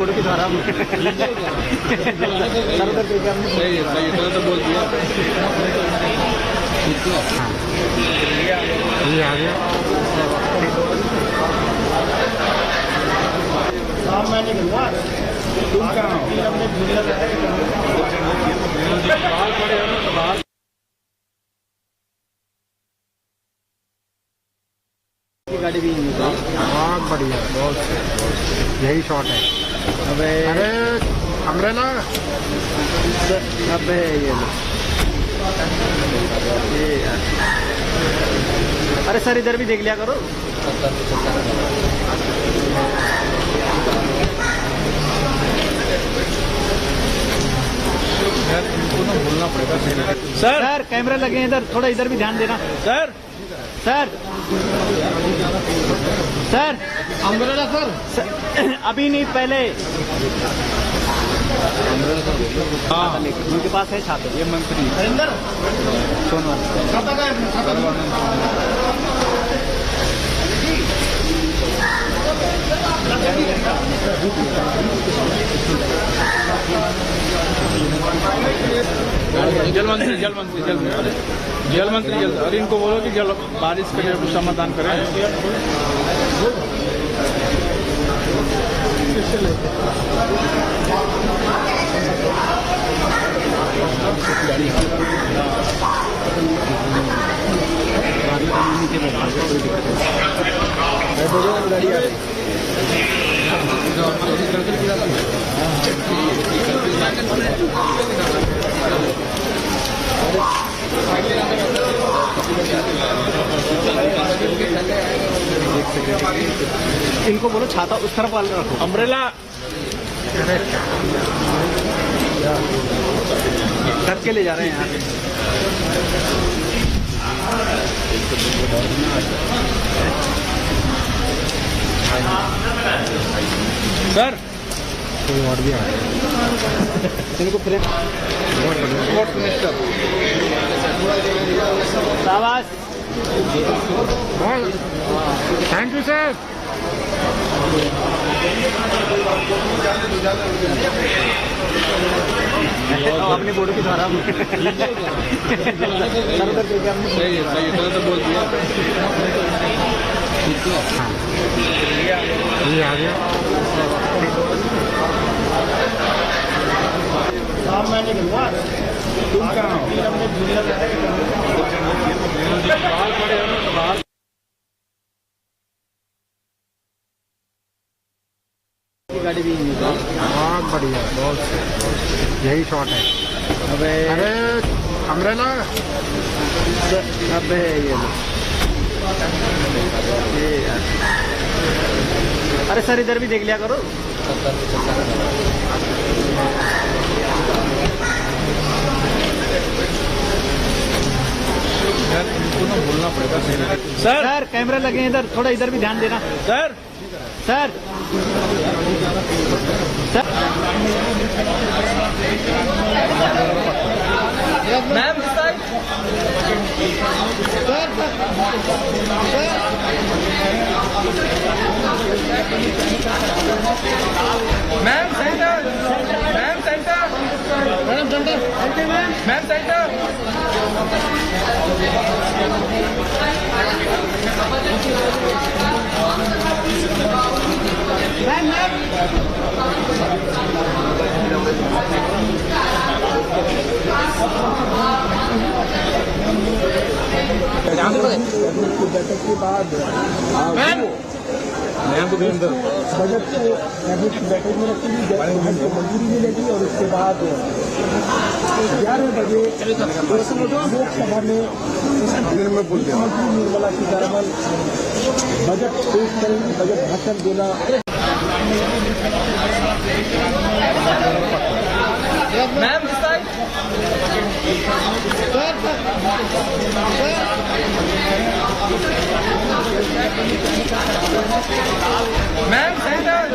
Photo की धारा सही है तो बोल दिया ये आ गया शाम मैंने घुमा तुम कहाँ अपने गाड़ी भी बहुत बढ़िया बहुत यही शॉट है। अबे अरे अम्ब्रेला अबे ये अरे सर इधर भी देख लिया करो। यार इनको ना बोलना पड़ेगा सर कैमरे लगे हैं इधर, थोड़ा इधर भी ध्यान देना sir. Sir sir umbrella sir अभी नहीं पहले हाँ उनके पास है छात्र ये मंत्री हरिंदर जल मंत्री अरे इनको बोलो कि जल बारिश के लिए समाधान करें। इनको बोलो छाता उस तरफ वाले रखो अम्ब्रेला ढक के ले जा रहे हैं यहाँ सर कोई और भी आ इनको फ्रेम स्पोर्ट्स मिनिस्टर शाबाश थैंक यू सर। अपने बोर्ड की धारा सही है तो बोल दिया ये आ गया शाम मैंने घुमा तुम कहाँ गाड़ी भी बहुत बढ़िया बहुत यही शॉट है। अबे अरे अम्ब्रेला अबे ये अरे सर इधर भी देख लिया करो। यार इनको ना बोलना पड़ेगा सर कैमरे लगे हैं इधर, थोड़ा इधर भी ध्यान देना sir. Sir ma'am ma'am centre ma'am centre madam centre ma'am centre बैठक के बाद बजट को बैठक में रखी गई को मंजूरी मिलेगी और उसके बाद 11 बजे लोकसभा में मुख्यमंत्री निर्मला सीतारमन बजट पेश करेंगी, बजट भाषण देना। Ma'am ma'am centre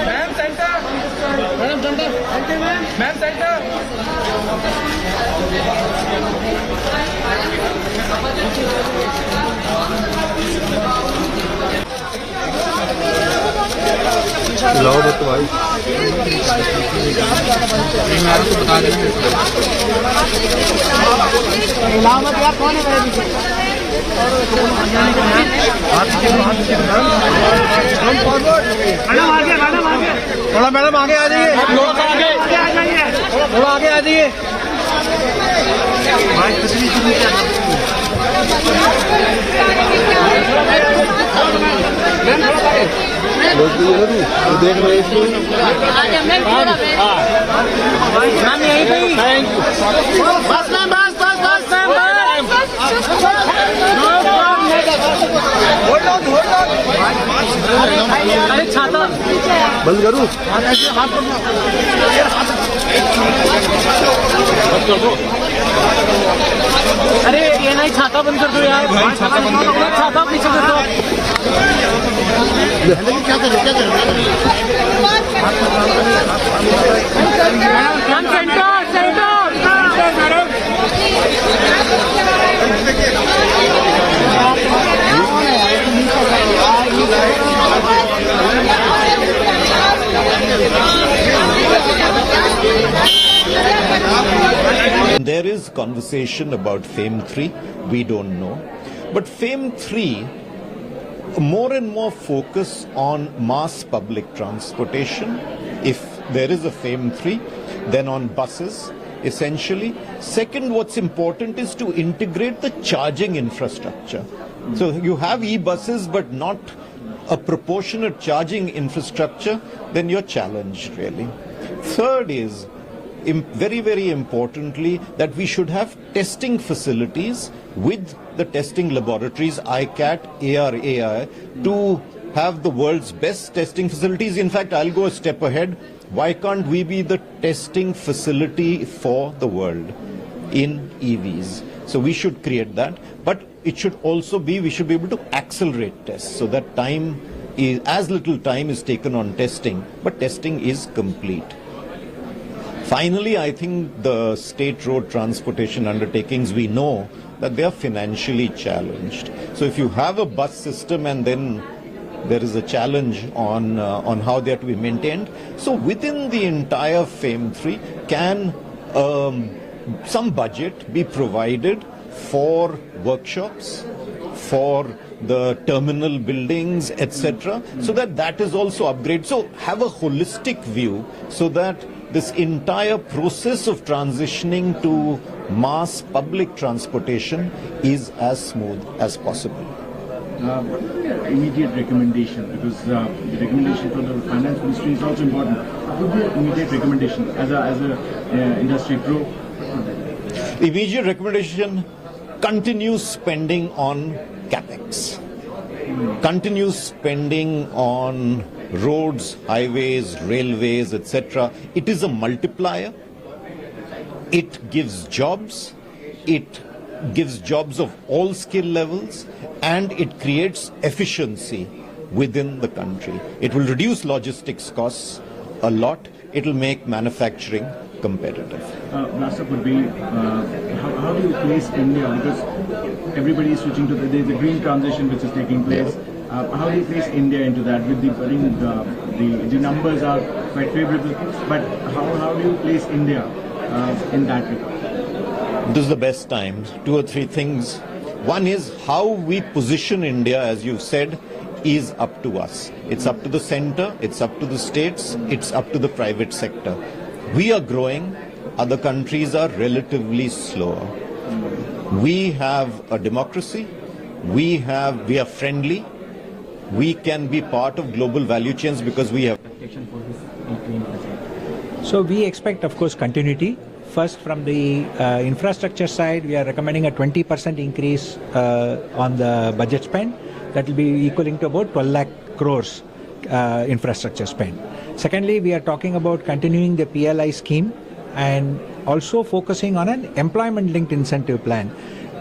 ma'am centre madam centre ma'am centre लाओ भाई थोड़ा मैडम आगे आ जाइए, थोड़ा आगे आ जाइए। देख रहे बस मैम, बस अरे छाता बंद करूँ? अरे ये नहीं, छाता बंद कर दो यार, छाता पीछे कर दो। क्या कर There is conversation about FAME 3, we don't know. But FAME 3, more and more focus on mass public transportation. If there is a FAME 3, then on buses, essentially. Second, what's important is to integrate the charging infrastructure. So you have e-buses, but not a proportionate charging infrastructure, then you're challenged, really. Third is, very, very importantly, that we should have testing facilities with the testing laboratories, ICAT, ARAI, to have the world's best testing facilities. In fact, I'll go a step ahead. Why can't we be the testing facility for the world in EVs? So we should create that. But it should also be, we should be able to accelerate tests so that time is, as little time is taken on testing, but testing is complete. Finally, I think the state road transportation undertakings, we know that they are financially challenged. So if you have a bus system and then there is a challenge on how they are to be maintained, so within the entire FAME 3, can some budget be provided for workshops, for the terminal buildings, etc., so that is also upgraded. So have a holistic view so that this entire process of transitioning to mass public transportation is as smooth as possible. Immediate recommendation, because the recommendation from the finance ministry is also important. What would be an immediate recommendation as a industry pro? Immediate recommendation: continue spending on capex, continue spending on roads, highways, railways, etc. It is a multiplier. It gives jobs. It gives jobs of all skill levels, and it creates efficiency within the country. It will reduce logistics costs a lot. It will make manufacturing competitive. Last up would be, how do you place India? Because everybody is switching to the green transition which is taking place. Yeah. How do you place India into that? With the numbers are quite favorable, but how do you place India in that regard? This is the best time. Two or three things. One is how we position India, as you've said, is up to us. It's up to the center, it's up to the states, it's up to the private sector. We are growing, other countries are relatively slower. We have a democracy, we are friendly, we can be part of global value chains because we have. So we expect, of course, continuity. First, from the infrastructure side, we are recommending a 20% increase on the budget spend. That will be equaling to about 12 lakh crores infrastructure spend. Secondly, we are talking about continuing the PLI scheme and also focusing on an employment-linked incentive plan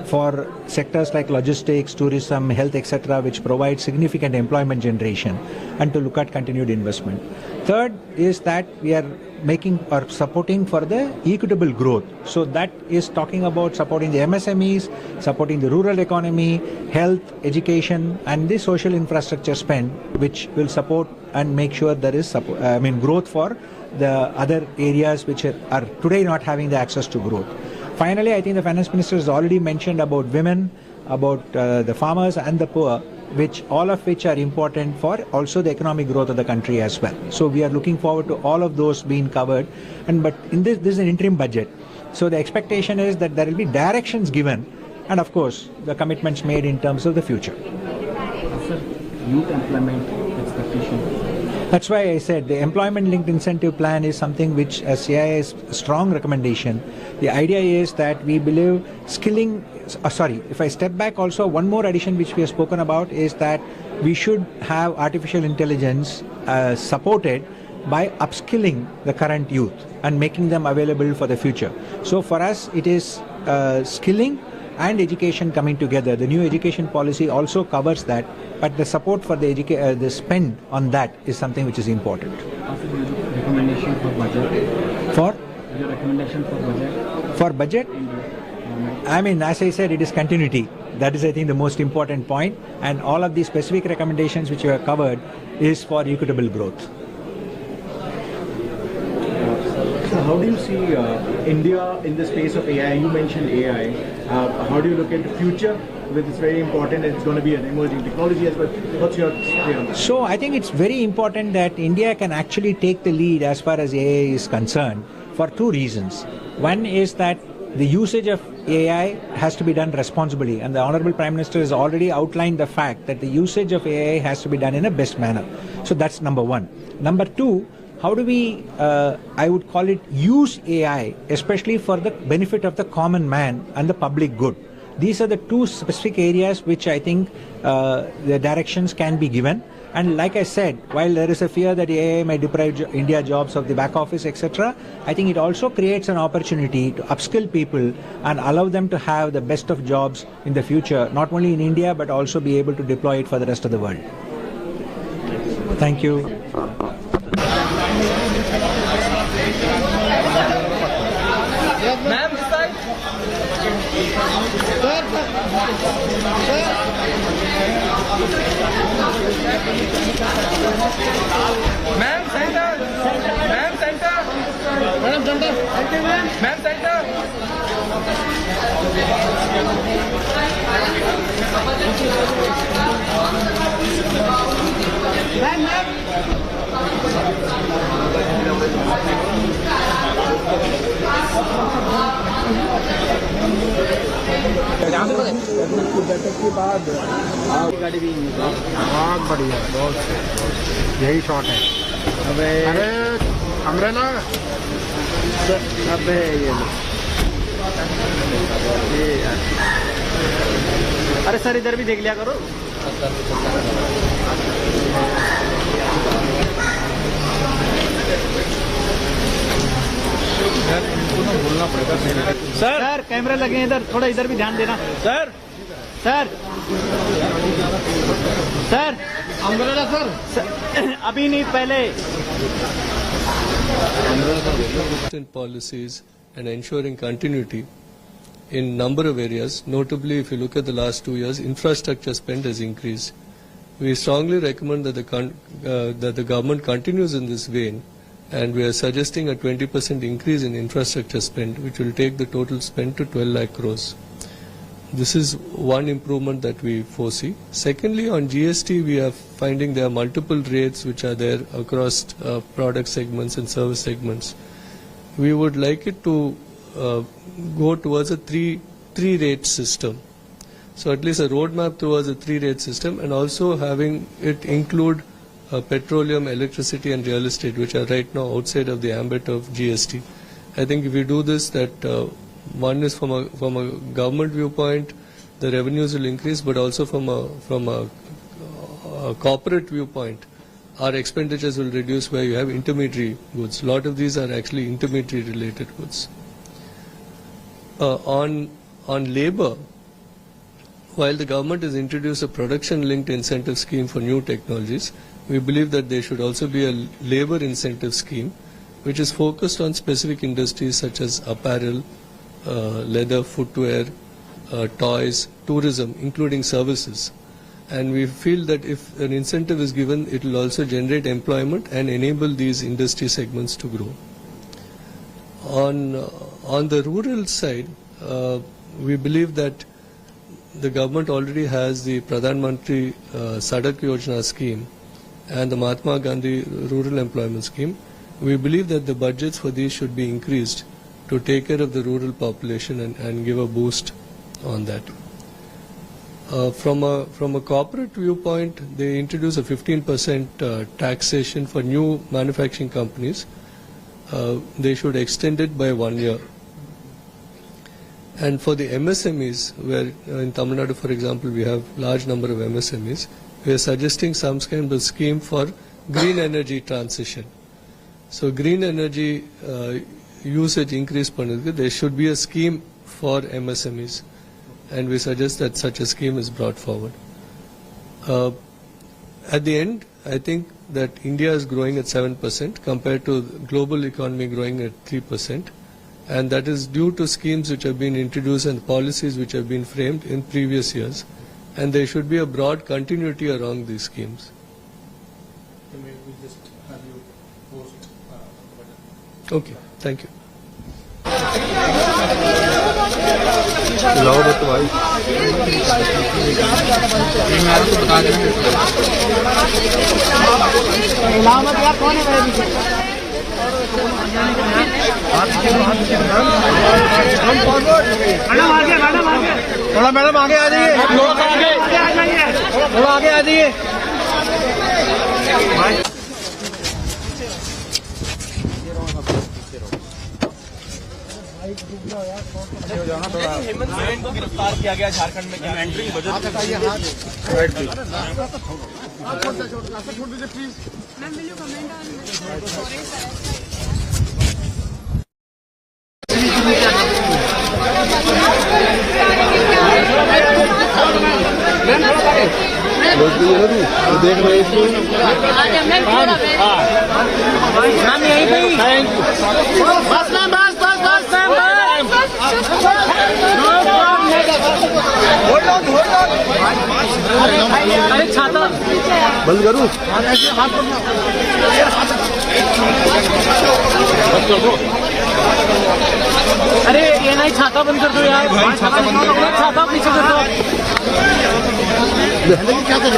for sectors like logistics, tourism, health, etc., which provide significant employment generation, and to look at continued investment. Third is that we are making or supporting for the equitable growth. So that is talking about supporting the MSMEs, supporting the rural economy, health, education, and the social infrastructure spend, which will support and make sure there is growth for the other areas which are today not having the access to growth. Finally, I think the finance minister has already mentioned about women, about the farmers and the poor, all of which are important for also the economic growth of the country as well. So we are looking forward to all of those being covered. But in this is an interim budget. So the expectation is that there will be directions given and of course the commitments made in terms of the future. Sir, youth employment expectation. That's why I said the employment linked incentive plan is something which as CIA's strong recommendation. The idea is that we believe skilling, if I step back also, one more addition which we have spoken about is that we should have artificial intelligence supported by upskilling the current youth and making them available for the future. So for us it is skilling and education coming together. The new education policy also covers that, but the support for the spend on that is something which is important. Recommendation for budget? For? Your recommendation for budget? For budget? I mean, as I said, it is continuity. That is, I think, the most important point. And all of these specific recommendations which you have covered is for equitable growth. So how do you see India in the space of AI? You mentioned AI. How do you look at the future? Because it's very important and it's going to be an emerging technology as well. What's your take on that? So I think it's very important that India can actually take the lead as far as AI is concerned for two reasons. One is that the usage of AI has to be done responsibly, and the Honorable Prime Minister has already outlined the fact that the usage of AI has to be done in a best manner. So that's number one. Number two, how do we, I would call it, use AI, especially for the benefit of the common man and the public good. These are the two specific areas which I think the directions can be given. And like I said, while there is a fear that AI may deprive India jobs of the back office, etc., I think it also creates an opportunity to upskill people and allow them to have the best of jobs in the future, not only in India, but also be able to deploy it for the rest of the world. Thank you. Ma'am, this side. Ma'am, center. Ma'am, center. Madam, center. Ma'am, center. बैठक के बाद गाड़ी भी बहुत बढ़िया, बहुत यही shot है। अरे अम्ब्रेला अबे ये अरे सर इधर भी देख लिया करो। बोलना पड़ेगा सर, कैमरे लगे हैं इधर, थोड़ा इधर भी ध्यान देना sir. Sir sir umbrella sir अभी नहीं, पहले policies and ensuring continuity in number of areas. Notably, if you look at the last 2 years, infrastructure spend has increased. We strongly recommend that the government continues in this vein, and we are suggesting a 20% increase in infrastructure spend, which will take the total spend to 12 lakh crores. This is one improvement that we foresee. Secondly, on GST, we are finding there are multiple rates which are there across product segments and service segments. We would like it to go towards a three rate system. So at least a roadmap towards a 3-rate system, and also having it include petroleum, electricity and real estate, which are right now outside of the ambit of GST. I think if we do this, that one is from a government viewpoint, the revenues will increase, but also from a corporate viewpoint, our expenditures will reduce where you have intermediary goods. A lot of these are actually intermediary related goods. On labor, while the government has introduced a production-linked incentive scheme for new technologies, we believe that there should also be a labor incentive scheme which is focused on specific industries such as apparel, leather, footwear, toys, tourism, including services. And we feel that if an incentive is given, it will also generate employment and enable these industry segments to grow. On the rural side, we believe that the government already has the Pradhan Mantri Sadak Yojana scheme and the Mahatma Gandhi Rural Employment Scheme. We believe that the budgets for these should be increased to take care of the rural population and give a boost on that. From a corporate viewpoint, they introduce a 15% taxation for new manufacturing companies. They should extend it by 1 year. And for the MSMEs, where in Tamil Nadu, for example, we have large number of MSMEs, we are suggesting some kind of scheme for green energy transition. So green energy usage increase, there should be a scheme for MSMEs. And we suggest that such a scheme is brought forward. At the end, I think that India is growing at 7% compared to the global economy growing at 3%. And that is due to schemes which have been introduced and policies which have been framed in previous years. And there should be a broad continuity around these schemes. Okay, thank you. थोड़ा madam आगे आ जाइए, थोड़ा आगे आ जाइए। हेमंत सोरेन को गिरफ्तार किया गया झारखंड में, क्या एंट्री बजट बताइए। हाथ right please ma'am, will you comment on देख रहे हैं मैम यहीं पे बस मैम, बस बस बस मैम, अरे छाता बंद करूँ। अरे ये नहीं, छाता बंद कर दो यार, छाता पीछे कर दो। क्या करो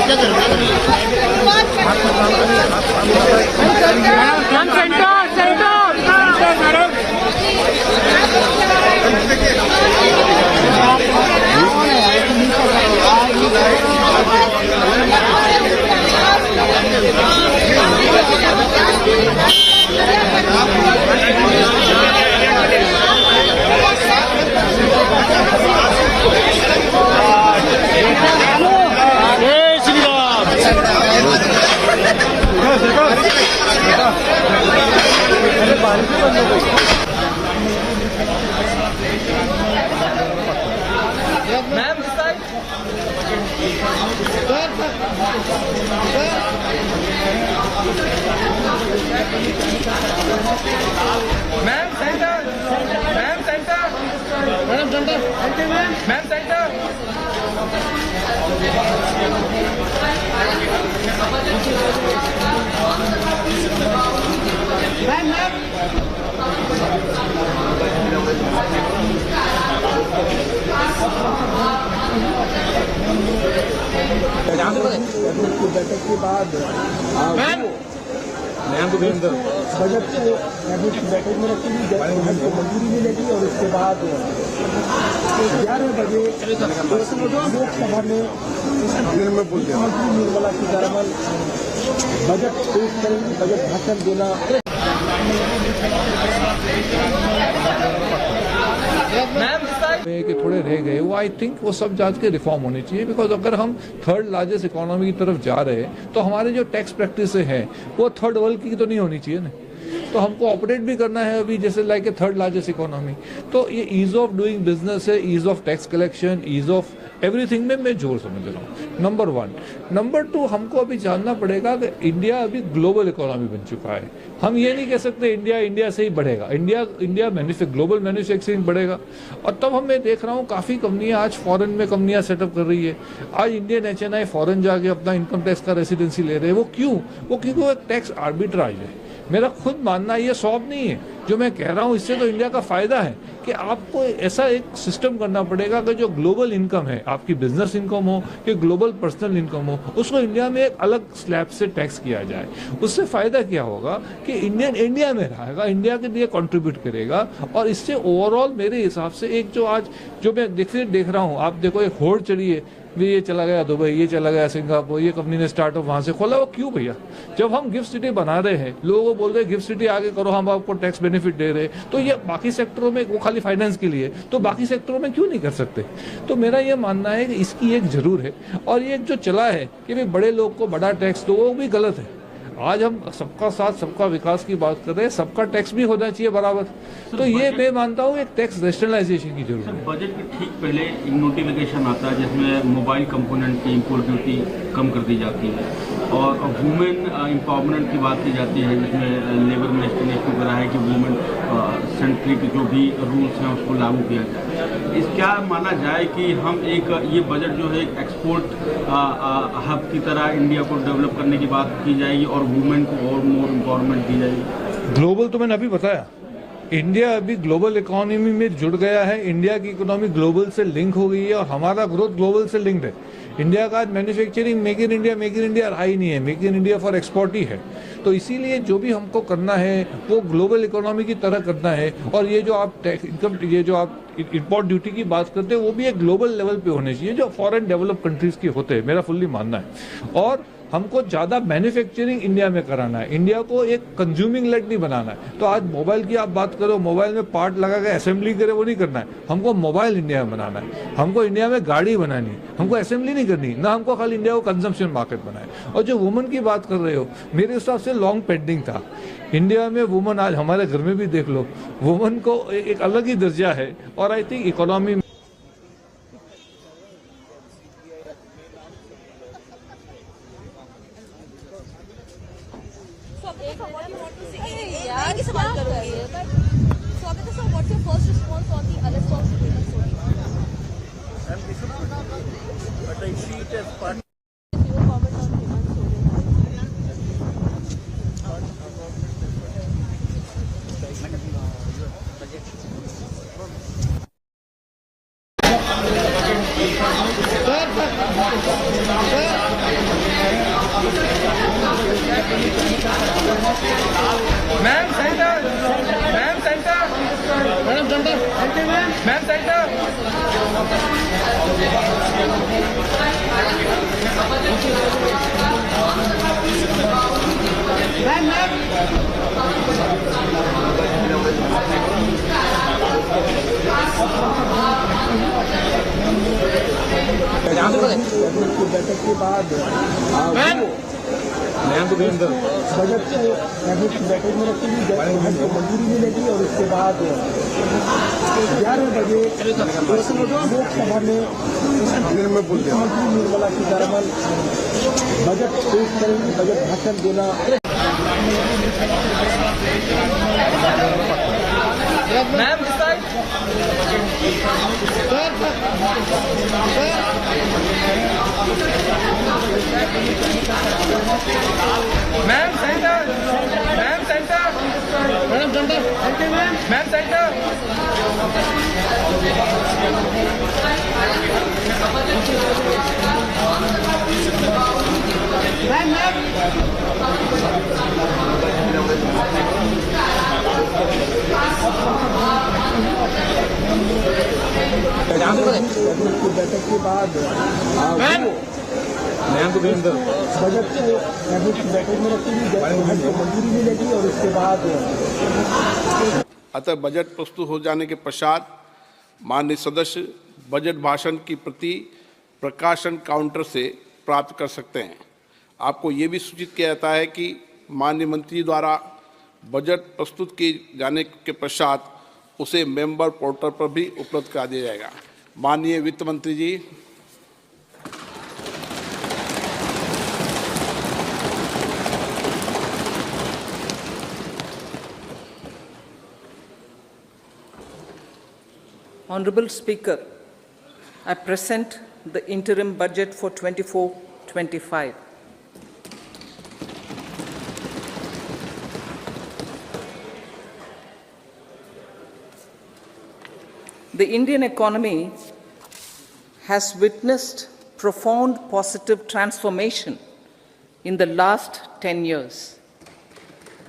ma'am centre, ma'am centre, madam centre, ma'am centre. बैठक के बाद बजट को कैबिनेट की बैठक में रखी गई, बजट को मंजूरी मिलेगी और उसके बाद 11 बजे लोकसभा में मंत्री निर्मला सीतारमन बजट पेश करेंगी, बजट भाषण देना। के थोड़े रह गए, वो आई थिंक वो सब जांच के रिफॉर्म होनी चाहिए। बिकॉज अगर हम थर्ड लार्जेस्ट इकोनॉमी की तरफ जा रहे हैं तो हमारे जो टैक्स प्रैक्टिस है वो थर्ड वर्ल्ड की तो नहीं होनी चाहिए ना। तो हमको ऑपरेट भी करना है अभी जैसे like a third largest economy. तो ये ईज ऑफ डूइंग बिजनेस है, ease of tax collection, ease of everything में मैं जोर समझ रहा हूँ, नंबर 1। नंबर 2, हमको अभी जानना पड़ेगा कि इंडिया अभी ग्लोबल इकोनॉमी बन चुका है। हम ये नहीं कह सकते इंडिया से ही बढ़ेगा, इंडिया ग्लोबल मैन्युफैक्चरिंग बढ़ेगा। और तब मैं देख रहा हूँ काफ़ी कंपनियां आज फॉरेन में कंपनियां सेटअप कर रही है। आज इंडियन HNI फॉरेन जाके अपना इनकम टैक्स का रेसिडेंसी ले रहे हैं। वो क्योंकि वो एक टैक्स आर्बिट्राज है। मेरा खुद मानना ये सॉफ्ट नहीं है जो मैं कह रहा हूँ, इससे तो इंडिया का फायदा है कि आपको ऐसा एक सिस्टम करना पड़ेगा कि जो ग्लोबल इनकम है, आपकी बिजनेस इनकम हो कि ग्लोबल पर्सनल इनकम हो, उसको इंडिया में एक अलग स्लैब से टैक्स किया जाए। उससे फायदा क्या होगा कि इंडिया में रहेगा, इंडिया के लिए कंट्रीब्यूट करेगा। और इससे ओवरऑल मेरे हिसाब से एक जो मैं देख रहा हूँ, आप देखो एक होड़ चढ़ी है, ये चला गया दुबई, ये चला गया सिंगापुर, ये कंपनी ने स्टार्टअप वहां से खोला। वो क्यों भैया? जब हम गिफ्ट सिटी बना रहे हैं, लोगों को बोल रहे हैं गिफ्ट सिटी आगे करो, हम आपको टैक्स बेनिफिट दे रहे हैं, तो ये बाकी सेक्टरों में, वो खाली फाइनेंस के लिए, तो बाकी सेक्टरों में क्यों नहीं कर सकते? तो मेरा ये मानना है कि इसकी एक जरूर है। और ये जो चला है कि भाई बड़े लोग को बड़ा टैक्स दो, वो भी गलत है। आज हम सबका साथ सबका विकास की बात कर रहे हैं, सबका टैक्स भी होना चाहिए बराबर। तो ये मैं मानता हूँ एक टैक्स रैशनलाइजेशन की जरूरत है। बजट के ठीक पहले एक नोटिफिकेशन आता है जिसमें मोबाइल कंपोनेंट की इम्पोर्ट ड्यूटी कम कर दी जाती है और वुमेन एम्पावरमेंट की बात की जाती है, जिसमें लेबर मिनिस्टर ने इसको करा है कि वुमेन सेंट्रिक जो भी रूल्स हैं उसको लागू किया जाए। इस क्या माना जाए कि हम ये बजट जो है एक्सपोर्ट हब की तरह इंडिया को डेवलप करने की बात की जाएगी और वुमेन को और मोर एम्पावरमेंट दी जाएगी? ग्लोबल तो मैंने अभी बताया, इंडिया अभी ग्लोबल इकोनॉमी में जुड़ गया है। इंडिया की इकोनॉमी ग्लोबल से लिंक हो गई है और हमारा ग्रोथ ग्लोबल से लिंक्ड है। इंडिया का मैन्युफैक्चरिंग मेक इन इंडिया रहा ही नहीं है, make in India for export ही है। तो इसीलिए जो भी हमको करना है वो ग्लोबल इकोनॉमी की तरह करना है। और ये जो आप इम्पोर्ट ड्यूटी की बात करते हैं, वो भी एक ग्लोबल लेवल पे होने चाहिए जो फॉरेन डेवलप कंट्रीज की होते हैं, मेरा फुल्ली मानना है। और हमको ज्यादा मैन्युफैक्चरिंग इंडिया में कराना है, इंडिया को एक कंज्यूमिंग लेड नहीं बनाना है। तो आज मोबाइल की आप बात करो, मोबाइल में पार्ट लगा के असेंबली करे, वो नहीं करना है। हमको मोबाइल इंडिया में बनाना है, हमको इंडिया में गाड़ी बनानी है, हमको असेंबली नहीं करनी ना, हमको खाली इंडिया को कंजम्पशन मार्केट बनाए। और जो वुमन की बात कर रहे हो, मेरे हिसाब से लॉन्ग पेंडिंग था इंडिया में वुमन। आज हमारे घर में भी देख लो, वुमन को एक अलग ही दर्जा है। और आई थिंक इकोनॉमी बैठक के बाद बजट को बैठक में रखी गई, बजट को मंजूरी मिलेगी और उसके बाद 11 बजे लोकसभा में मुख्यमंत्री निर्मला सीतारमन बजट पेश करेंगी, बजट भाषण देना। Ma'am centre, ma'am centre, madam centre, ma'am centre. बैठक के बाद बजट को बैठक में रखी गई, बजट को मंजूरी मिलेगी और उसके बाद अतः बजट प्रस्तुत हो जाने के पश्चात माननीय सदस्य बजट भाषण की प्रति प्रकाशन काउंटर से प्राप्त कर सकते हैं। आपको ये भी सूचित किया जाता है कि माननीय मंत्री द्वारा बजट प्रस्तुत किए जाने के पश्चात उसे मेंबर पोर्टल पर भी उपलब्ध करा दिया जाएगा। माननीय वित्त मंत्री जी, Honorable Speaker, I present the interim budget for 24-25. The Indian economy has witnessed profound positive transformation in the last 10 years.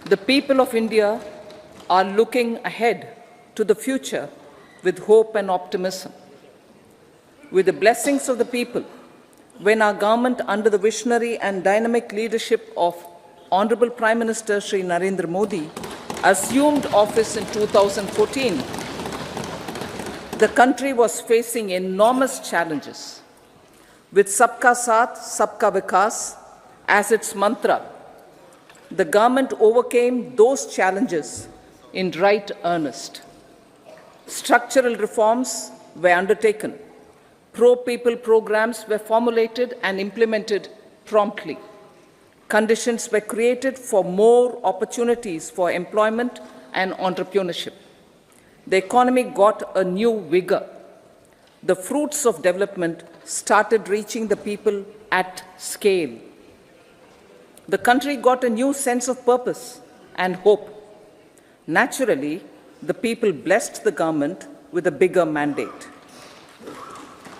The people of India are looking ahead to the future with hope and optimism. With the blessings of the people, when our government, under the visionary and dynamic leadership of Honorable Prime Minister Shri Narendra Modi, assumed office in 2014, the country was facing enormous challenges. With Sabka Saath, Sabka Vikas as its mantra, the government overcame those challenges in right earnest. Structural reforms were undertaken. Pro-people programs were formulated and implemented promptly. Conditions were created for more opportunities for employment and entrepreneurship. The economy got a new vigor. The fruits of development started reaching the people at scale. The country got a new sense of purpose and hope. Naturally, the people blessed the government with a bigger mandate.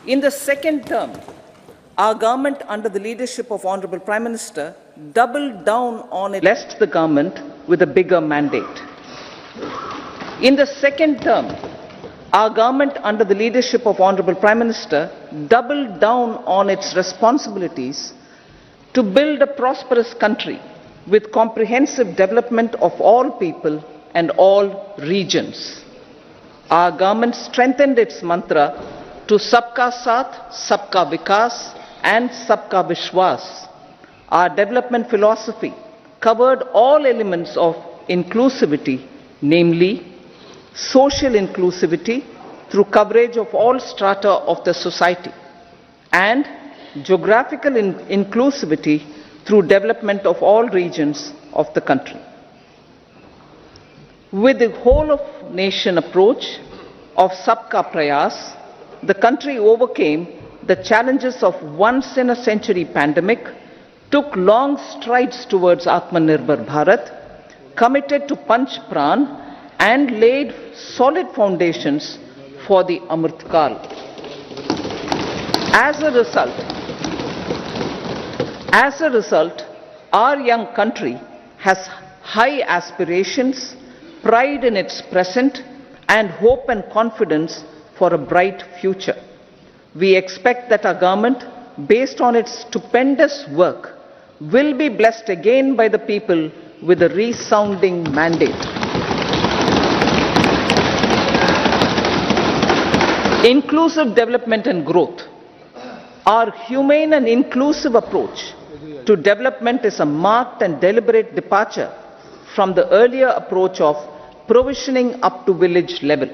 In the second term, our government, under the leadership of Honorable Prime Minister, doubled down on it, blessed the government with a bigger mandate. In the second term, our government, under the leadership of Honorable Prime Minister, doubled down on its responsibilities to build a prosperous country with comprehensive development of all people and all regions. Our government strengthened its mantra to Sabka Saath, Sabka Vikas and Sabka Vishwas. Our development philosophy covered all elements of inclusivity, namely social inclusivity through coverage of all strata of the society, and geographical inclusivity through development of all regions of the country. With the whole of nation approach of Sabka Prayas, the country overcame the challenges of once-in-a-century pandemic, took long strides towards Atmanirbhar Bharat, committed to Panch Pran, and laid solid foundations for the Amrit Kal. As a result, our young country has high aspirations, pride in its present, and hope and confidence for a bright future. We expect that our government, based on its stupendous work, will be blessed again by the people with a resounding mandate. Inclusive development and growth. Our humane and inclusive approach to development is a marked and deliberate departure from the earlier approach of provisioning up to village level.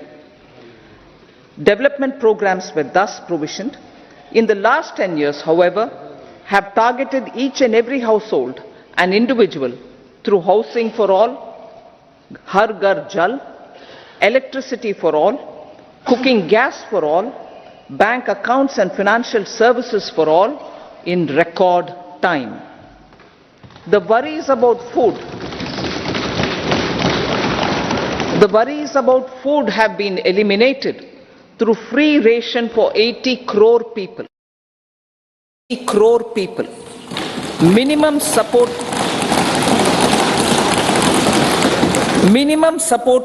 Development programs were thus provisioned. In the last 10 years, however, have targeted each and every household and individual through housing for all, Har Ghar Jal, electricity for all, cooking gas for all, bank accounts and financial services for all in record time. The worries about food have been eliminated through free ration for 80 crore people. 80 crore people. Minimum support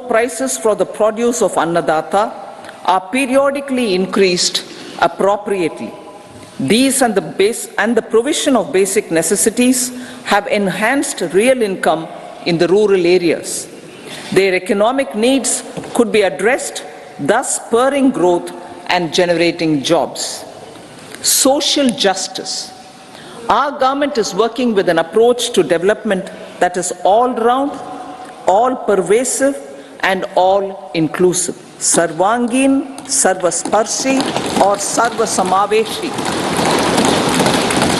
prices for the produce of Annadata are periodically increased appropriately. These and the provision of basic necessities have enhanced real income in the rural areas. Their economic needs could be addressed, thus spurring growth and generating jobs. Social justice. Our government is working with an approach to development that is all-round, all-pervasive and all-inclusive. Sarvangin, Sarvasparshi or Sarvasamaveshi.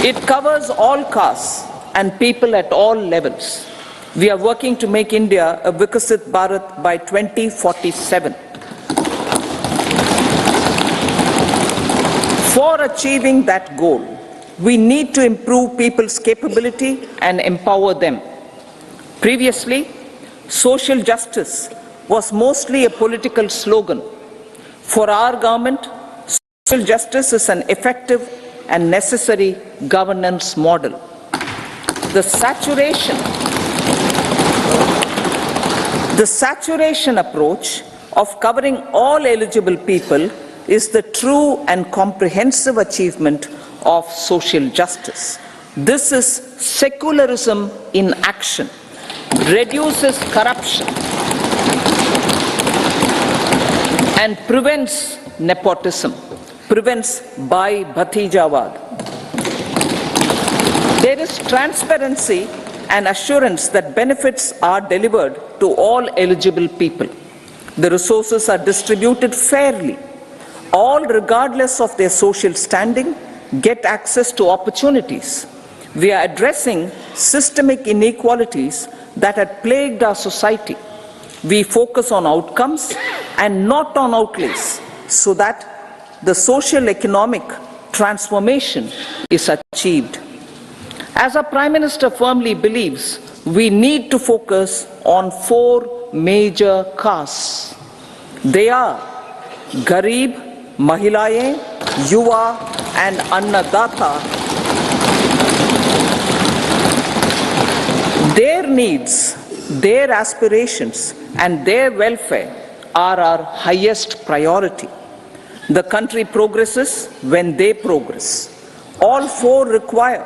It covers all castes and people at all levels. We are working to make India a Vikasit Bharat by 2047. For achieving that goal, we need to improve people's capability and empower them. Previously, social justice was mostly a political slogan. For our government, social justice is an effective and necessary governance model. The saturation approach of covering all eligible people is the true and comprehensive achievement of social justice. This is secularism in action, reduces corruption, and prevents nepotism, prevents Bhai Bhatijawad. There is transparency and assurance that benefits are delivered to all eligible people. The resources are distributed fairly. All, regardless of their social standing, get access to opportunities. We are addressing systemic inequalities that had plagued our society. We focus on outcomes and not on outlays, so that the social-economic transformation is achieved. As our Prime Minister firmly believes, we need to focus on 4 major castes. They are Garib, Mahilayein, Yuva and Annadata. Their needs, their aspirations and their welfare are our highest priority. The country progresses when they progress. All 4 require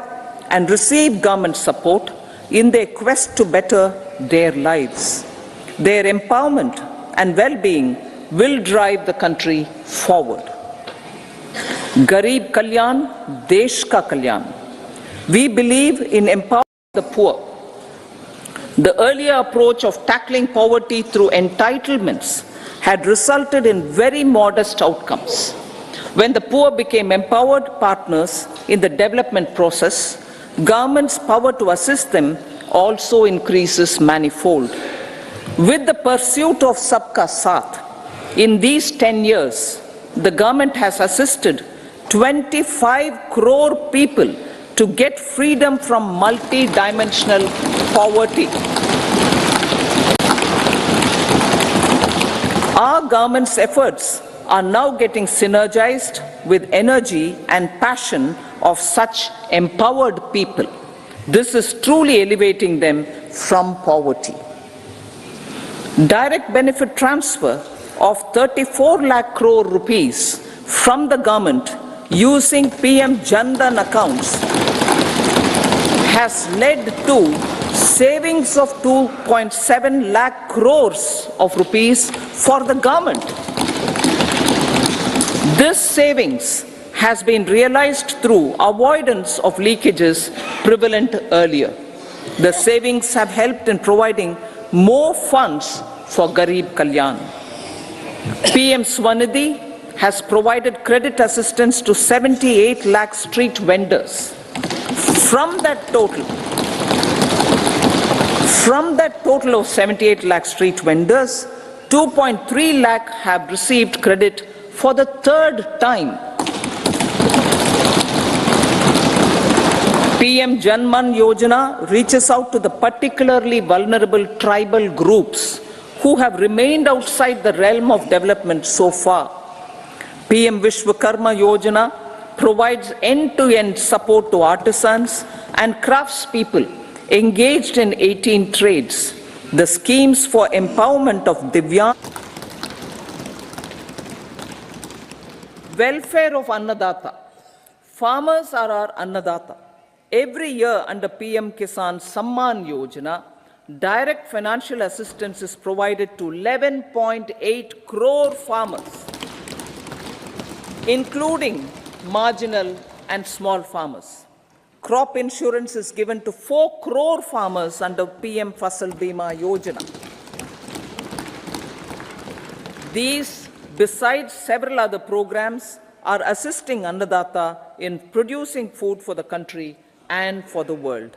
and receive government support in their quest to better their lives. Their empowerment and well-being will drive the country forward. Garib Kalyan, Desh Ka Kalyan. We believe in empowering the poor. The earlier approach of tackling poverty through entitlements had resulted in very modest outcomes. When the poor became empowered partners in the development process, government's power to assist them also increases manifold. With the pursuit of Sabka Saath, in these 10 years, the government has assisted 25 crore people to get freedom from multi-dimensional poverty. Our government's efforts are now getting synergized with energy and passion of such empowered people. This is truly elevating them from poverty. Direct benefit transfer of 34 lakh crore rupees from the government using PM Jan Dhan accounts has led to savings of 2.7 lakh crores of rupees for the government. This savings has been realized through avoidance of leakages prevalent earlier. The savings have helped in providing more funds for Garib Kalyan. PM Swanidhi has provided credit assistance to 78 lakh street vendors. From that total of 78 lakh street vendors, 2.3 lakh have received credit for the 3rd time. PM Janman Yojana reaches out to the particularly vulnerable tribal groups who have remained outside the realm of development so far. PM Vishwakarma Yojana provides end-to-end support to artisans and craftspeople engaged in 18 trades. The schemes for empowerment of Divyang. Welfare of Annadata. Farmers are our Annadata. Every year under PM Kisan Samman Yojana, direct financial assistance is provided to 11.8 crore farmers, including marginal and small farmers. Crop insurance is given to 4 crore farmers under PM Fasal Bima Yojana. These, besides several other programs, are assisting Annadata in producing food for the country and for the world.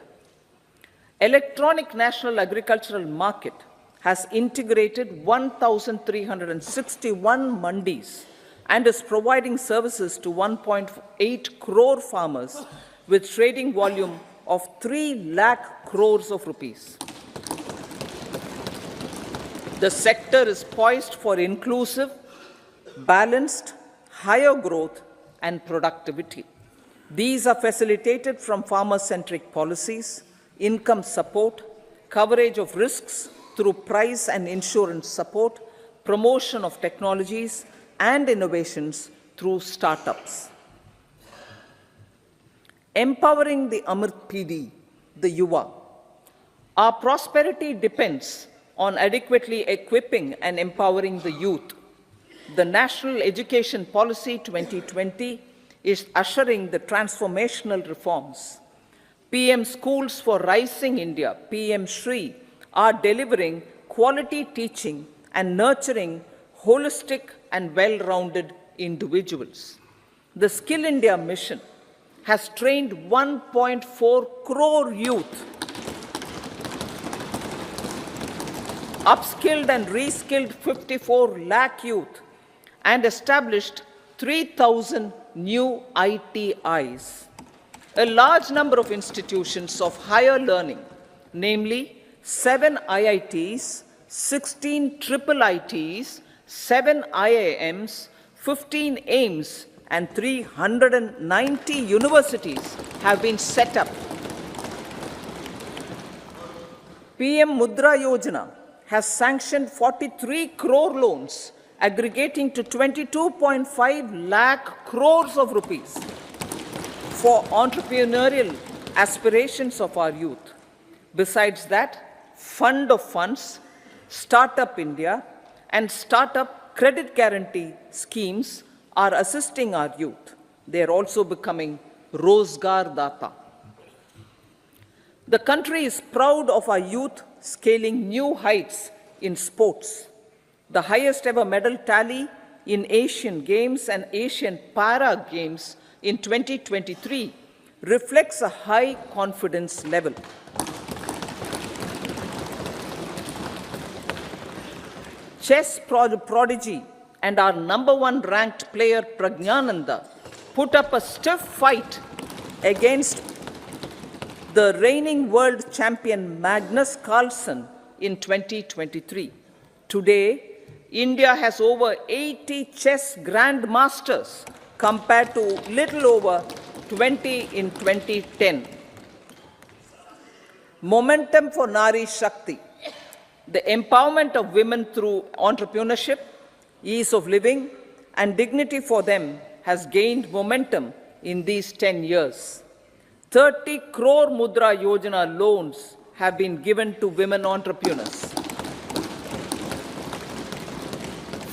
Electronic National Agricultural Market has integrated 1,361 mandis and is providing services to 1.8 crore farmers with trading volume of 3 lakh crores of rupees. The sector is poised for inclusive, balanced, higher growth and productivity. These are facilitated from farmer-centric policies, income support, coverage of risks through price and insurance support, promotion of technologies and innovations through startups. Empowering the Amrit PD, the Yuva. Our prosperity depends on adequately equipping and empowering the youth. The National Education Policy 2020 is ushering the transformational reforms. PM Schools for Rising India, PM Shri, are delivering quality teaching and nurturing holistic and well-rounded individuals. The Skill India mission has trained 1.4 crore youth, upskilled and reskilled 54 lakh youth, and established 3,000 new ITIs. A large number of institutions of higher learning, namely 7 IITs, 16 triple ITs, 7 IIMs, 15 AIMS, and 390 universities have been set up. PM Mudra Yojana has sanctioned 43 crore loans aggregating to 22.5 lakh crores of rupees for entrepreneurial aspirations of our youth. Besides that, Fund of Funds, Startup India, and Startup Credit Guarantee schemes are assisting our youth. They are also becoming Rozgar Data. The country is proud of our youth scaling new heights in sports. The highest ever medal tally in Asian Games and Asian Para Games in 2023 reflects a high confidence level. Chess prodigy and our #1 ranked player Pragnananda put up a stiff fight against the reigning world champion Magnus Carlsen in 2023. Today, India has over 80 chess grandmasters compared to little over 20 in 2010. Momentum for Nari Shakti. The empowerment of women through entrepreneurship, ease of living, and dignity for them has gained momentum in these 10 years. 30 crore Mudra Yojana loans have been given to women entrepreneurs.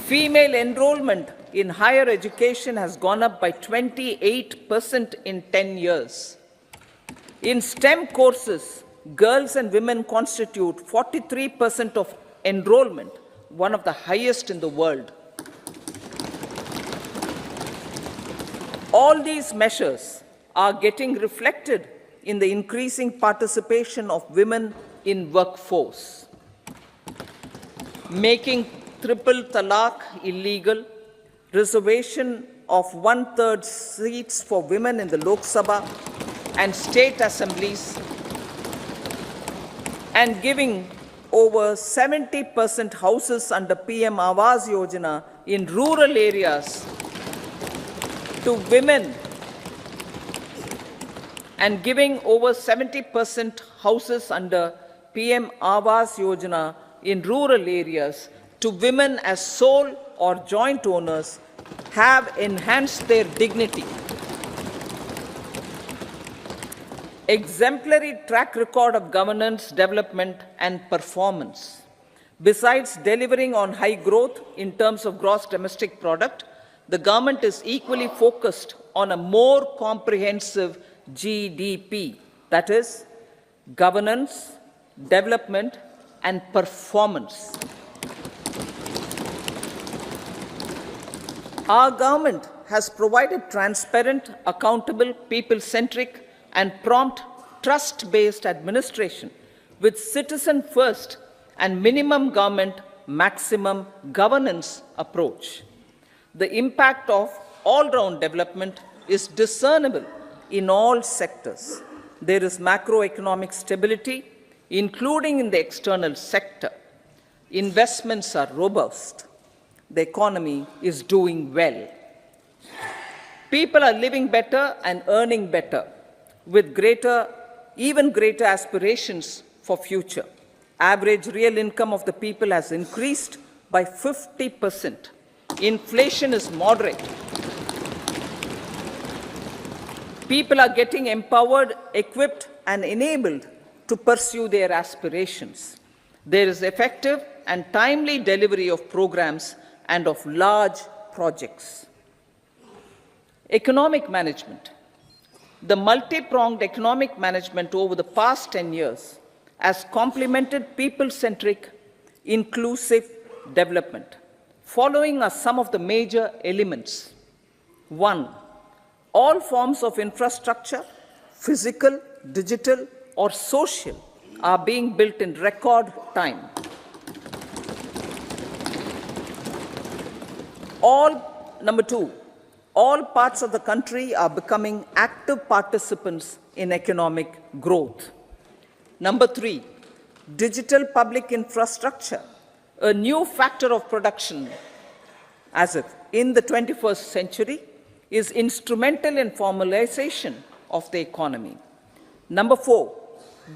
Female enrollment in higher education has gone up by 28% in 10 years. In STEM courses, girls and women constitute 43% of enrollment, one of the highest in the world. All these measures are getting reflected in the increasing participation of women in workforce. Making triple talaq illegal, reservation of 1/3 seats for women in the Lok Sabha and state assemblies, and giving over 70% houses under PM Awas Yojana in rural areas to women, and giving over 70% houses under PM Awas Yojana in rural areas to women as sole or joint owners have enhanced their dignity. Exemplary track record of governance, development, and performance. Besides delivering on high growth in terms of gross domestic product, the government is equally focused on a more comprehensive GDP, that is, governance, development, and performance. Our government has provided transparent, accountable, people-centric, and prompt, trust-based administration with citizen-first and minimum government, maximum governance approach. The impact of all-round development is discernible in all sectors. There is macroeconomic stability, including in the external sector. Investments are robust. The economy is doing well. People are living better and earning better, with even greater aspirations for future. Average real income of the people has increased by 50%. Inflation is moderate. People are getting empowered, equipped, and enabled to pursue their aspirations. There is effective and timely delivery of programs and of large projects. Economic management. The multi-pronged economic management over the past 10 years has complemented people-centric, inclusive development. Following are some of the major elements. 1. All forms of infrastructure, physical, digital, or social, are being built in record time. Number 2, all parts of the country are becoming active participants in economic growth. Number 3, digital public infrastructure, a new factor of production as if in the 21st century, is instrumental in formalization of the economy. Number 4,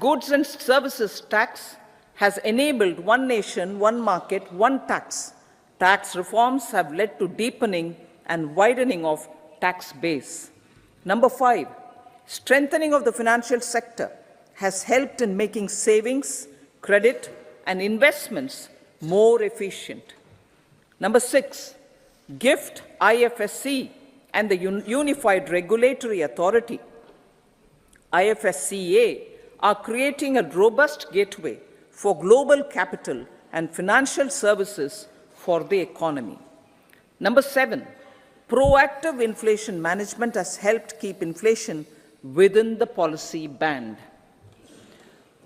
goods and services tax has enabled one nation, one market, one tax. Tax reforms have led to deepening and widening of tax base. Number 5, strengthening of the financial sector has helped in making savings, credit, and investments more efficient. Number 6, GIFT, IFSC, and the Unified Regulatory Authority, IFSCA, are creating a robust gateway for global capital and financial services for the economy. Number 7, proactive inflation management has helped keep inflation within the policy band.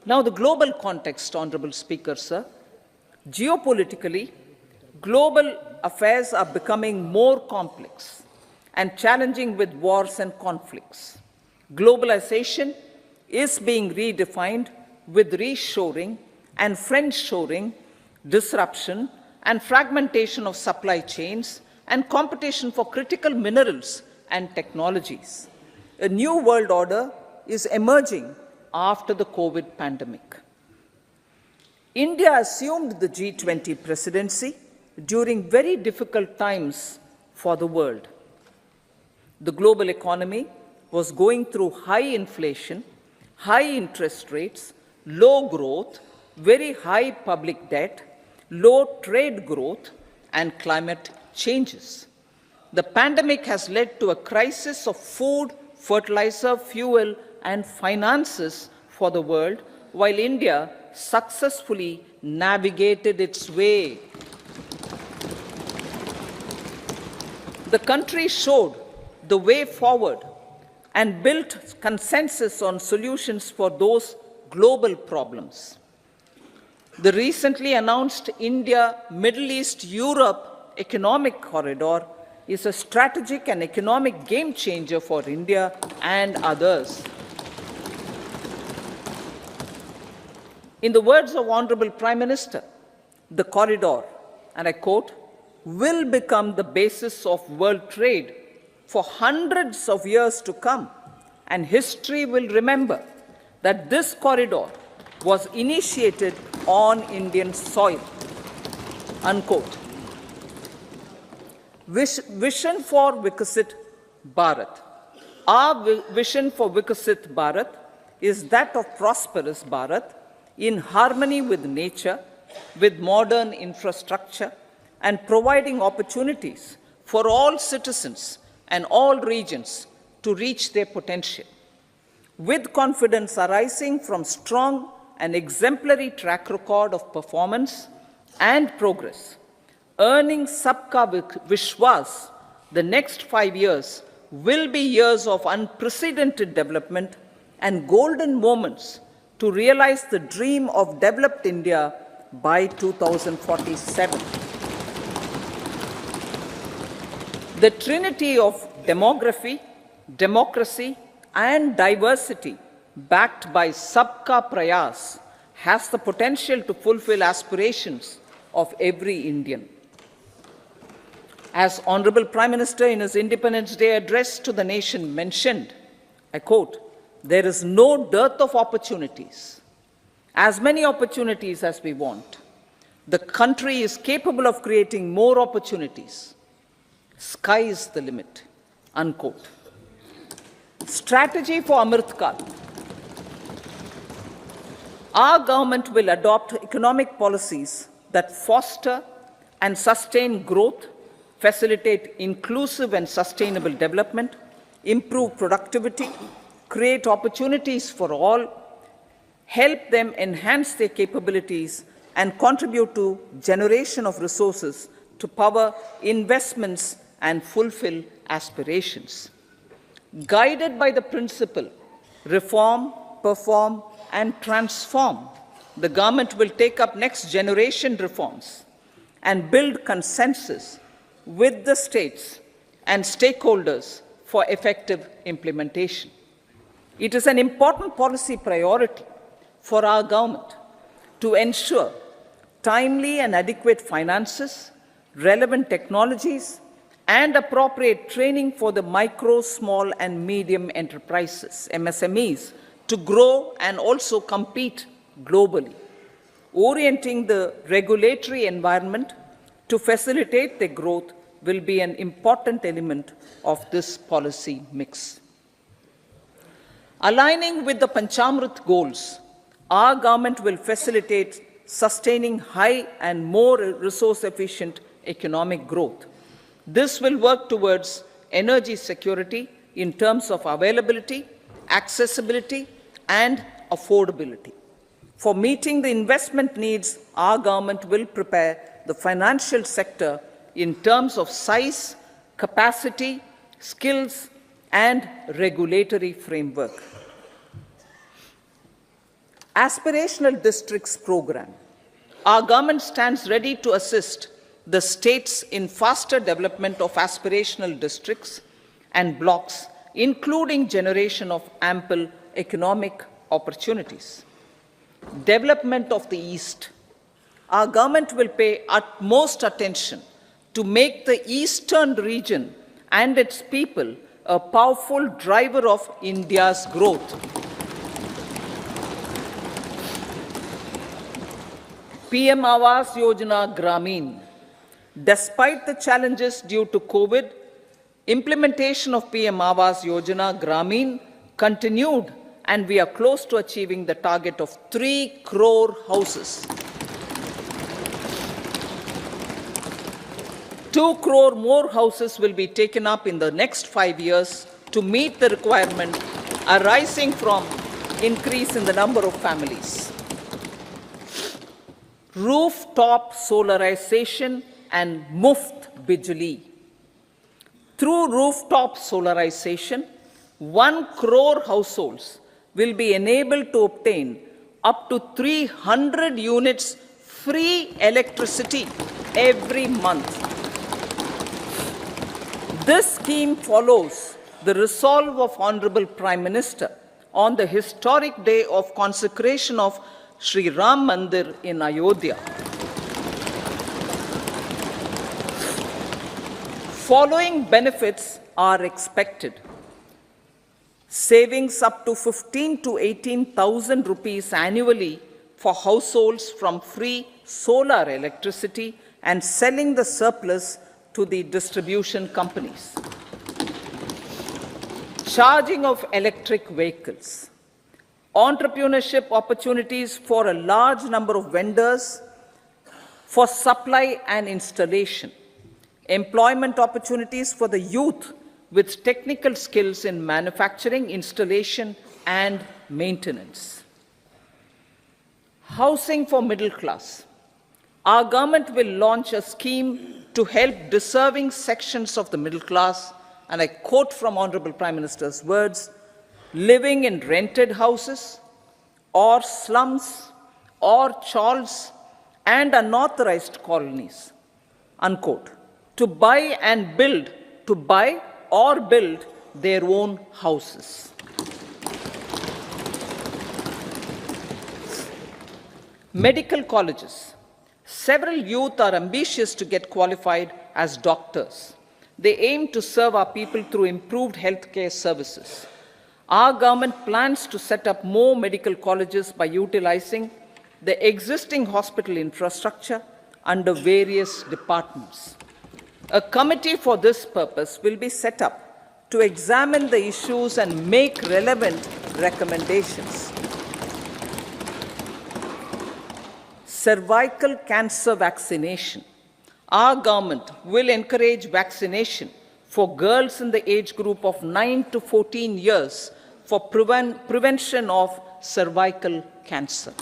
Now, the global context, Honorable Speaker, sir. Geopolitically, global affairs are becoming more complex and challenging with wars and conflicts. Globalization is being redefined with reshoring and friendshoring, disruption and fragmentation of supply chains, and competition for critical minerals and technologies. A new world order is emerging after the COVID pandemic. India assumed the G20 presidency during very difficult times for the world. The global economy was going through high inflation, high interest rates, low growth, very high public debt, low trade growth, and climate changes. The pandemic has led to a crisis of food, fertilizer, fuel, and finances for the world, while India successfully navigated its way. The country showed the way forward and built consensus on solutions for those global problems. The recently announced India-Middle East-Europe economic corridor is a strategic and economic game changer for India and others. In the words of Honorable Prime Minister, the corridor, and I quote, will become the basis of world trade for hundreds of years to come, and history will remember that this corridor was initiated on Indian soil, unquote. Vision for Vikasit Bharat. Our vision for Vikasit Bharat is that of prosperous Bharat in harmony with nature, with modern infrastructure, and providing opportunities for all citizens and all regions to reach their potential. With confidence arising from strong and exemplary track record of performance and progress, earning Sabka Vishwas, the next 5 years will be years of unprecedented development and golden moments to realize the dream of developed India by 2047. The trinity of demography, democracy, and diversity, backed by Sabka Prayas, has the potential to fulfill aspirations of every Indian. As Honorable Prime Minister in his Independence Day address to the nation mentioned, I quote, "There is no dearth of opportunities, as many opportunities as we want. The country is capable of creating more opportunities. Sky is the limit," unquote. Strategy for Amrit Kal. Our government will adopt economic policies that foster and sustain growth, facilitate inclusive and sustainable development, improve productivity, create opportunities for all, help them enhance their capabilities, and contribute to generation of resources to power investments and fulfill aspirations. Guided by the principle, reform, perform, and transform, the government will take up next generation reforms and build consensus with the states and stakeholders for effective implementation. It is an important policy priority for our government to ensure timely and adequate finances, relevant technologies, and appropriate training for the micro, small, and medium enterprises, MSMEs, to grow and also compete globally. Orienting the regulatory environment to facilitate their growth will be an important element of this policy mix. Aligning with the Panchamrit goals, our government will facilitate sustaining high and more resource-efficient economic growth. This will work towards energy security in terms of availability, accessibility, and affordability. For meeting the investment needs, our government will prepare the financial sector in terms of size, capacity, skills, and regulatory framework. Aspirational Districts Program. Our government stands ready to assist the states in faster development of aspirational districts and blocks, including generation of ample economic opportunities. Development of the East. Our government will pay utmost attention to make the eastern region and its people a powerful driver of India's growth. PM Awas Yojana Gramin. Despite the challenges due to COVID, implementation of PM Awas Yojana Gramin continued, and we are close to achieving the target of 3 crore houses. 2 crore more houses will be taken up in the next 5 years to meet the requirement arising from increase in the number of families. Rooftop solarization and Muft Bijli. Through rooftop solarization, 1 crore households will be enabled to obtain up to 300 units free electricity every month. This scheme follows the resolve of Honorable Prime Minister on the historic day of consecration of Sri Ram Mandir in Ayodhya. Following benefits are expected. Savings up to 15 to 18,000 rupees annually for households from free solar electricity and selling the surplus to the distribution companies. Charging of electric vehicles. Entrepreneurship opportunities for a large number of vendors for supply and installation. Employment opportunities for the youth with technical skills in manufacturing, installation, and maintenance. Housing for middle class. Our government will launch a scheme to help deserving sections of the middle class, and I quote from Honorable Prime Minister's words, living in rented houses or slums or chawls and unauthorized colonies, unquote, to buy and build to buy or build their own houses. Medical colleges. Several youth are ambitious to get qualified as doctors. They aim to serve our people through improved healthcare services. Our government plans to set up more medical colleges by utilizing the existing hospital infrastructure under various departments. A committee for this purpose will be set up to examine the issues and make relevant recommendations. Cervical cancer vaccination. Our government will encourage vaccination for girls in the age group of 9 to 14 years for prevention of cervical cancer.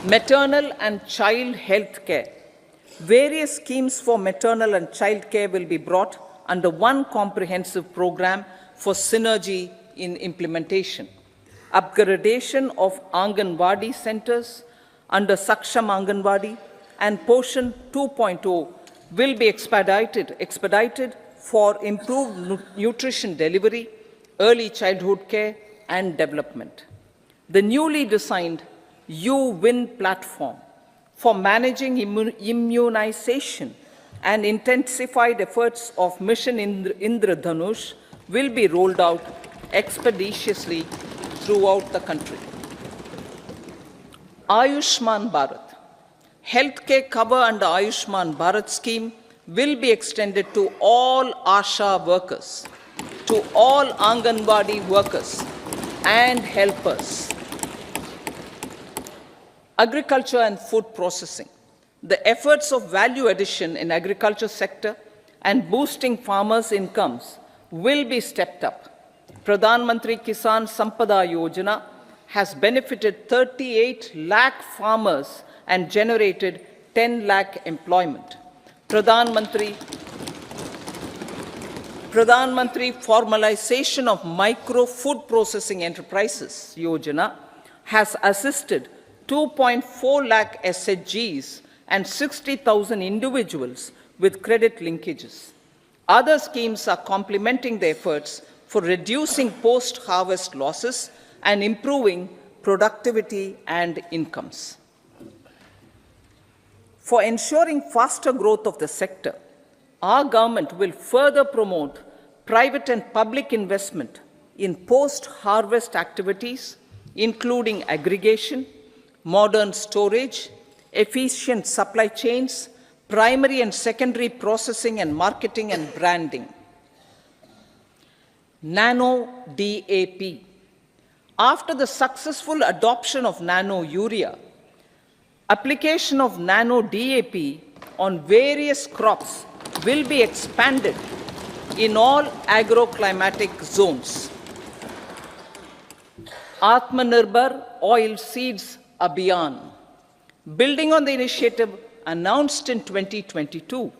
Maternal and child health care. Various schemes for maternal and child care will be brought under one comprehensive program for synergy in implementation. Upgradation of Anganwadi centers under Saksham Anganwadi and Poshan 2.0 will be expedited for improved nutrition delivery, early childhood care and development. The newly designed U-Win platform for managing immunization and intensified efforts of Mission Indradhanush will be rolled out expeditiously throughout the country. Ayushman Bharat. Healthcare cover under Ayushman Bharat scheme will be extended to all ASHA workers, to all Anganwadi workers and helpers. Agriculture and food processing. The efforts of value addition in agriculture sector and boosting farmers' incomes will be stepped up. Pradhan Mantri Kisan Sampada Yojana has benefited 38 lakh farmers and generated 10 lakh employment. Pradhan Mantri Formalization of Micro Food Processing Enterprises Yojana has assisted 2.4 lakh SHGs and 60,000 individuals with credit linkages. Other schemes are complementing the efforts for reducing post-harvest losses and improving productivity and incomes. For ensuring faster growth of the sector, our government will further promote private and public investment in post-harvest activities, including aggregation, modern storage, efficient supply chains, primary and secondary processing and marketing and branding. Nano DAP. After the successful adoption of nano urea, application of nano DAP on various crops will be expanded in all agroclimatic zones. Atmanirbhar Oil Seeds Abhiyan. Building on the initiative announced in 2022,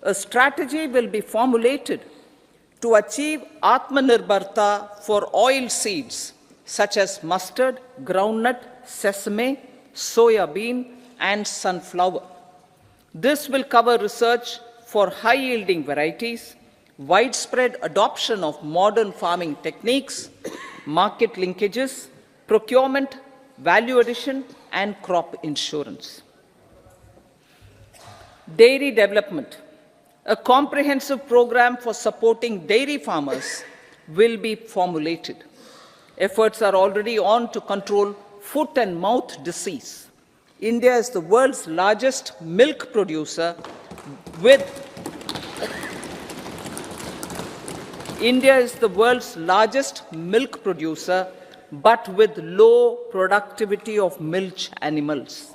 a strategy will be formulated to achieve Atmanirbharta for oil seeds such as mustard, groundnut, sesame, soya bean, and sunflower. This will cover research for high-yielding varieties, widespread adoption of modern farming techniques, market linkages, procurement, value addition, and crop insurance. Dairy development. A comprehensive program for supporting dairy farmers will be formulated. Efforts are already on to control foot and mouth disease. India is the world's largest milk producer but with low productivity of milch animals.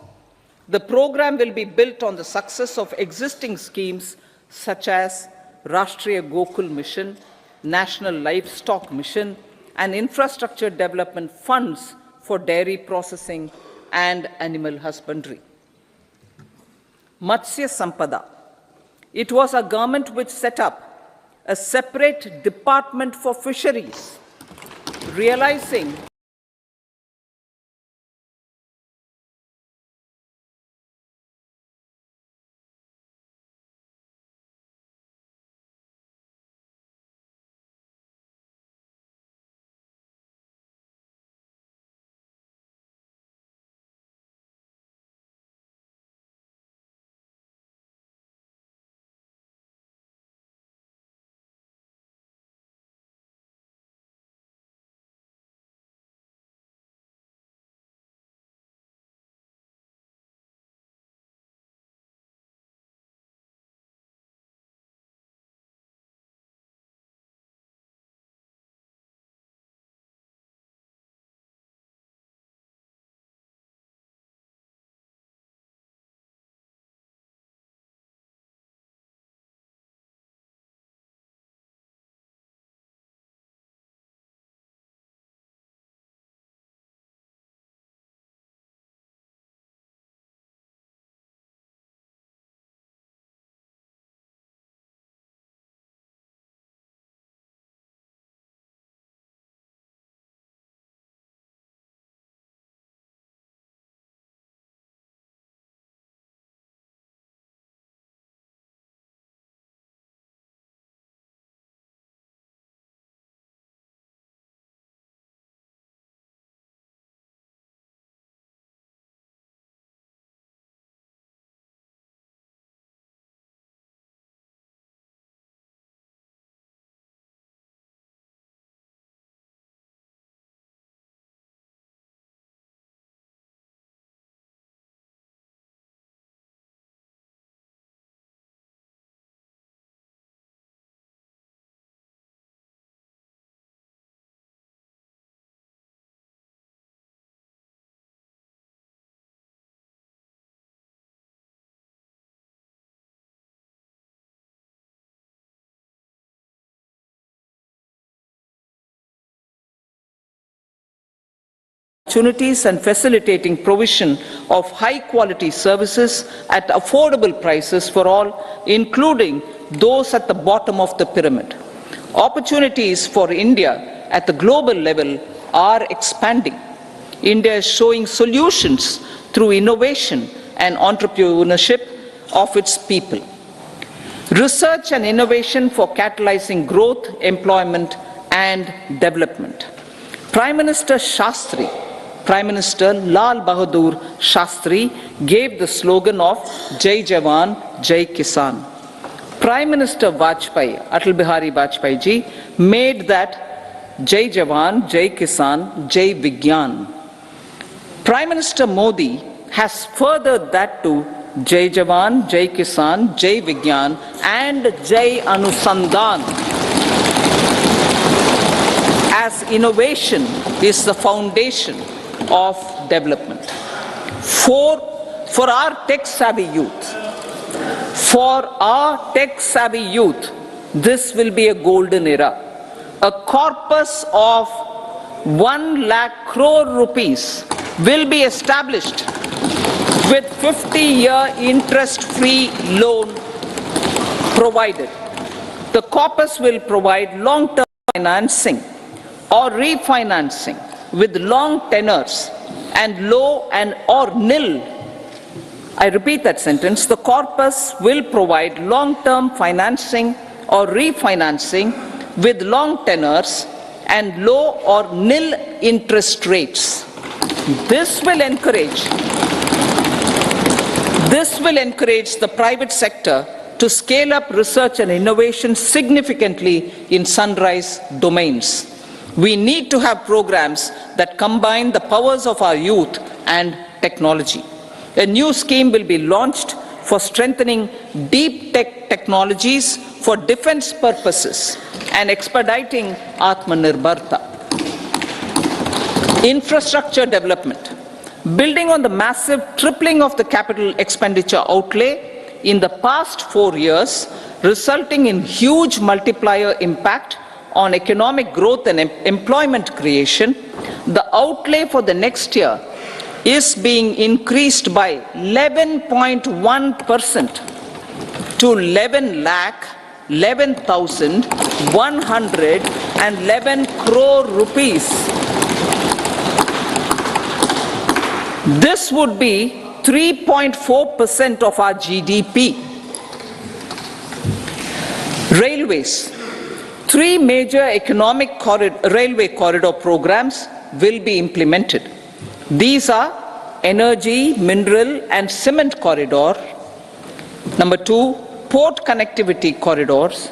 The program will be built on the success of existing schemes such as Rashtriya Gokul Mission, National Livestock Mission, and infrastructure development funds for dairy processing and animal husbandry. Matsya Sampada. It was our government which set up a separate department for fisheries, realizing opportunities and facilitating provision of high-quality services at affordable prices for all, including those at the bottom of the pyramid. Opportunities for India at the global level are expanding. India is showing solutions through innovation and entrepreneurship of its people. Research and innovation for catalyzing growth, employment, and development. Prime Minister Prime Minister Lal Bahadur Shastri gave the slogan of Jai Jawan, Jai Kisan. Prime Minister Atal Bihari Vajpayee ji, made that Jai Jawan, Jai Kisan, Jai Vigyan. Prime Minister Modi has furthered that to Jai Jawan, Jai Kisan, Jai Vigyan and Jai Anusandhan, as innovation is the foundation of development. For our tech-savvy youth, this will be a golden era. A corpus of 1 lakh crore rupees will be established with 50-year interest-free loan provided. The corpus will provide long-term financing or refinancing with long tenors and low and or nil. I repeat that sentence. The corpus will provide long-term financing or refinancing with long tenors and low or nil interest rates. This will encourage the private sector to scale up research and innovation significantly in sunrise domains. We need to have programs that combine the powers of our youth and technology. A new scheme will be launched for strengthening deep tech technologies for defense purposes and expediting Atmanirbharta. Infrastructure development. Building on the massive tripling of the capital expenditure outlay in the past 4 years, resulting in huge multiplier impact on economic growth and employment creation, the outlay for the next year is being increased by 11.1% to 11,111 crore rupees. This would be 3.4% of our GDP. Railways. 3 major economic railway corridor programs will be implemented. These are energy, mineral and cement corridor. Number 2, port connectivity corridors.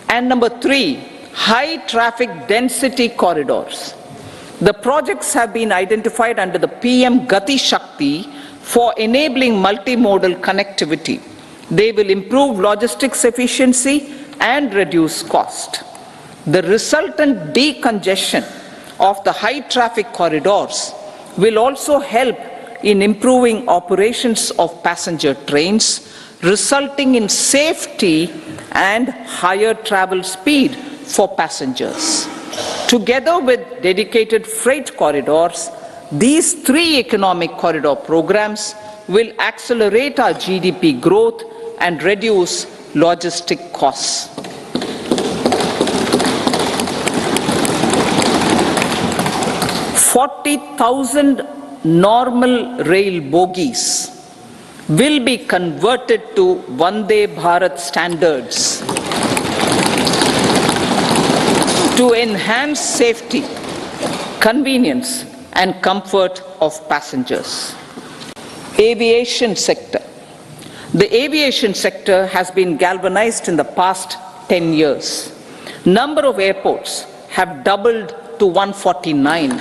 And number 3, high traffic density corridors. The projects have been identified under the PM Gati Shakti for enabling multimodal connectivity. They will improve logistics efficiency and reduce cost. The resultant decongestion of the high traffic corridors will also help in improving operations of passenger trains, resulting in safety and higher travel speed for passengers. Together with dedicated freight corridors, these 3 economic corridor programs will accelerate our GDP growth and reduce logistic costs. 40,000 normal rail bogies will be converted to Vande Bharat standards to enhance safety, convenience and comfort of passengers. Aviation sector. The aviation sector has been galvanized in the past 10 years. Number of airports have doubled to 149.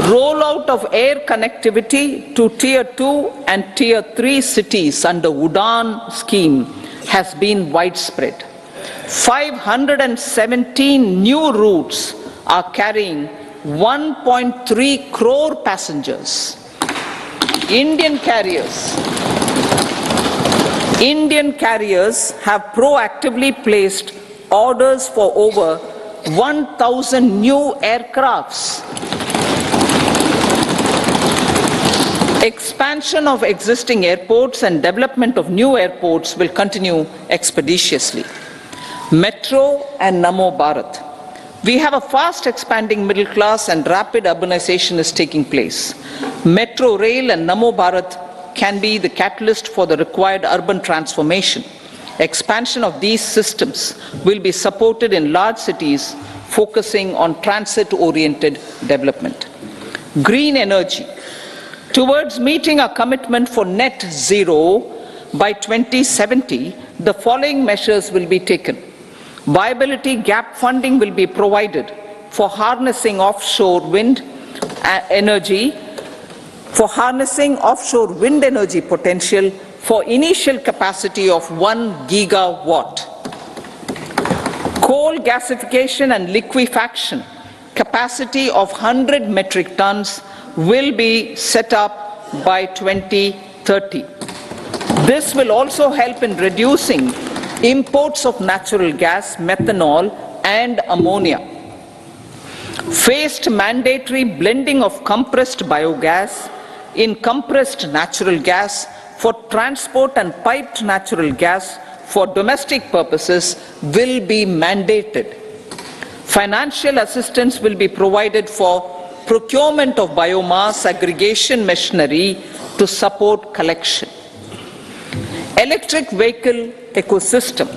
Rollout of air connectivity to Tier 2 and Tier 3 cities under UDAN scheme has been widespread. 517 new routes are carrying 1.3 crore passengers. Indian carriers have proactively placed orders for over 1,000 new aircrafts. Expansion of existing airports and development of new airports will continue expeditiously. Metro and Namo Bharat. We have a fast expanding middle class and rapid urbanization is taking place. Metro rail and Namo Bharat can be the catalyst for the required urban transformation. Expansion of these systems will be supported in large cities focusing on transit-oriented development. Green energy. Towards meeting our commitment for net zero by 2070, the following measures will be taken. Viability gap funding will be provided for harnessing offshore wind energy, potential for initial capacity of 1 gigawatt. Coal gasification and liquefaction capacity of 100 metric tons will be set up by 2030. This will also help in reducing imports of natural gas, methanol and ammonia. Phased mandatory blending of compressed biogas in compressed natural gas for transport and piped natural gas for domestic purposes will be mandated. Financial assistance will be provided for procurement of biomass aggregation machinery to support collection. Electric vehicle ecosystem.